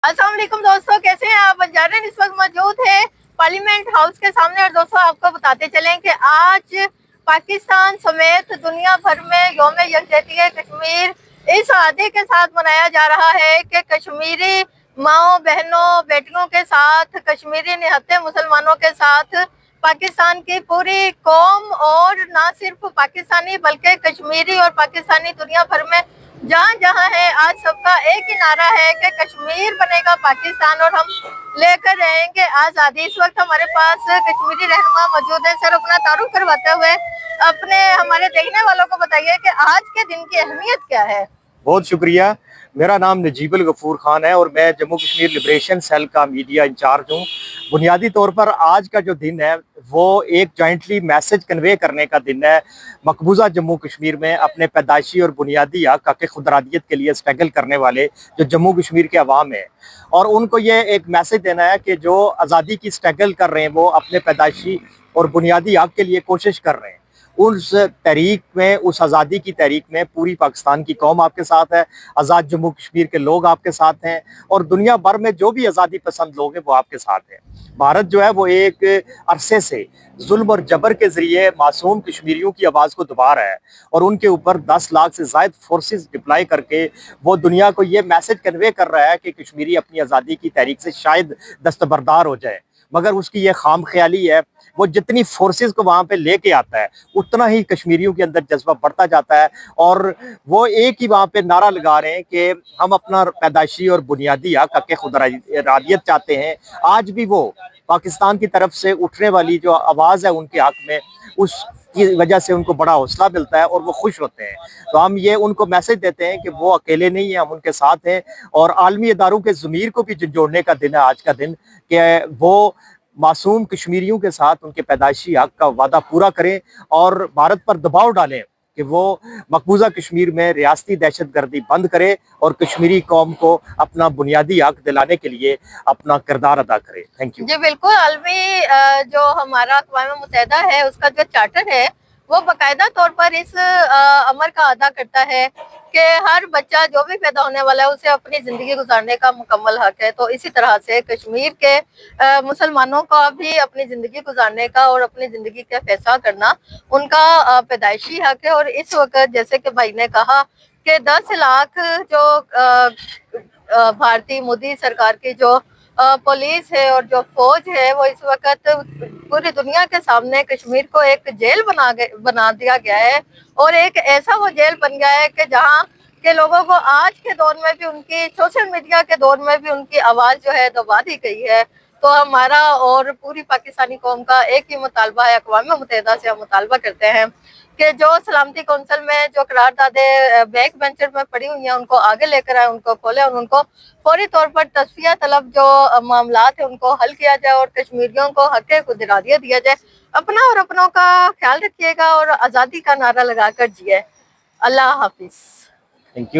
अस्सलाम वालेकुम दोस्तों, कैसे हैं आप? बंजारा इस वक्त मौजूद है पार्लियामेंट हाउस के सामने। और दोस्तों आपको बताते चलें कि आज पाकिस्तान समेत दुनिया भर में यौम यकजहती कश्मीर इस आदे के साथ मनाया जा रहा है कि कश्मीरी माओ बहनों बेटियों के साथ, कश्मीरी निहत्थे मुसलमानों के साथ पाकिस्तान की पूरी कौम, और ना सिर्फ पाकिस्तानी बल्कि कश्मीरी और पाकिस्तानी दुनिया भर में जहाँ जहाँ है, आज सबका एक ही नारा है कि कश्मीर बनेगा पाकिस्तान और हम लेकर रहेंगे आज़ादी। इस वक्त हमारे पास कश्मीरी रहनुमा मौजूद है। सर, अपना तारुफ करवाते हुए अपने हमारे देखने वालों को बताइए कि आज के दिन की अहमियत क्या है। बहुत शुक्रिया। मेरा नाम नजीबुल गफूर खान है और मैं जम्मू कश्मीर लिबरेशन सेल का मीडिया इंचार्ज हूँ। बुनियादी तौर पर आज का जो दिन है वो एक जॉइंटली मैसेज कन्वे करने का दिन है। मकबूजा जम्मू कश्मीर में अपने पैदाइशी और बुनियादी हक हक खुदरादियत के लिए स्ट्रगल करने वाले जो जम्मू कश्मीर के अवाम है, और उनको ये एक मैसेज देना है कि जो आज़ादी की स्ट्रगल कर रहे हैं वो अपने पैदाइशी और बुनियादी हक के लिए कोशिश कर रहे हैं। उस तहरीक में, उस आज़ादी की तहरीक में पूरी पाकिस्तान की कौम आपके साथ है, आज़ाद जम्मू कश्मीर के लोग आपके साथ हैं, और दुनिया भर में जो भी आज़ादी पसंद लोग हैं वो आपके साथ हैं। भारत जो है वो एक अरसे से जुल्म और जबर के ज़रिए मासूम कश्मीरियों की आवाज़ को दबा रहा है, और उनके ऊपर 10 लाख से ज़ायद फोर्सेस डिप्लाई करके वो दुनिया को ये मैसेज कन्वे कर रहा है कि कश्मीरी अपनी आज़ादी की तहरीक से शायद दस्तबरदार हो जाए। मगर उसकी ये खाम ख्याली है। वो जितनी फोर्सेस को वहाँ पे लेके आता है उतना ही कश्मीरियों के अंदर जज्बा बढ़ता जाता है, और वो एक ही वहाँ पे नारा लगा रहे हैं कि हम अपना पैदाइशी और बुनियादी हक हक खुदरादियत चाहते हैं। आज भी वो पाकिस्तान की तरफ से उठने वाली जो आवाज़ है उनके हक में, उसकी वजह से उनको बड़ा हौसला मिलता है और वो खुश होते हैं। तो हम ये उनको मैसेज देते हैं कि वो अकेले नहीं हैं, हम उनके साथ हैं। और आलमी इदारों के ज़मीर को भी झंझोड़ने का दिन है आज का दिन, कि वो मासूम कश्मीरियों के साथ उनके पैदाइशी हक का वादा पूरा करें और भारत पर दबाव डालें कि वो मकबूजा कश्मीर में रियासती दहशतगर्दी बंद करे और कश्मीरी कौम को अपना बुनियादी हक दिलाने के लिए अपना किरदार अदा करे। Thank you. जी बिल्कुल, आलमी जो हमारा अक़वाम मुत्तहिदा है उसका जो चार्टर है वो बाकायदा तौर पर इस अमर का अदा करता है कि हर बच्चा जो भी पैदा होने वाला है उसे अपनी ज़िंदगी गुजारने का मुकम्मल हक है। तो इसी तरह से कश्मीर के मुसलमानों का भी अपनी ज़िंदगी गुजारने का और अपनी ज़िंदगी का फैसला करना उनका पैदाइशी हक है। और इस वक्त जैसे कि भाई ने कहा कि 10 लाख जो भारतीय मोदी सरकार की जो पुलिस है और जो फौज है वो इस वक्त पूरी दुनिया के सामने कश्मीर को एक जेल बना दिया गया है, और एक ऐसा वो जेल बन गया है कि जहाँ के लोगों को आज के दौर में भी, उनकी सोशल मीडिया के दौर में भी उनकी आवाज़ जो है दबा दी गई है। तो हमारा और पूरी पाकिस्तानी कौम का एक ही मुतालबा है, अक़वाम मुत्तहिदा से हम मुतालबा करते हैं कि जो सलामती कौंसिल में जो करारदादे बैक बेंचर में पड़ी हुई हैं उनको आगे लेकर आए, उनको खोले और उनको फौरी तौर पर तस्फिया तलब जो मामलात है उनको हल किया जाए और कश्मीरियों को हक खुदरादियत दिया जाए। अपना और अपनों का ख्याल रखिएगा और आज़ादी का नारा लगाकर जिए। अल्लाह हाफिज। Thank you.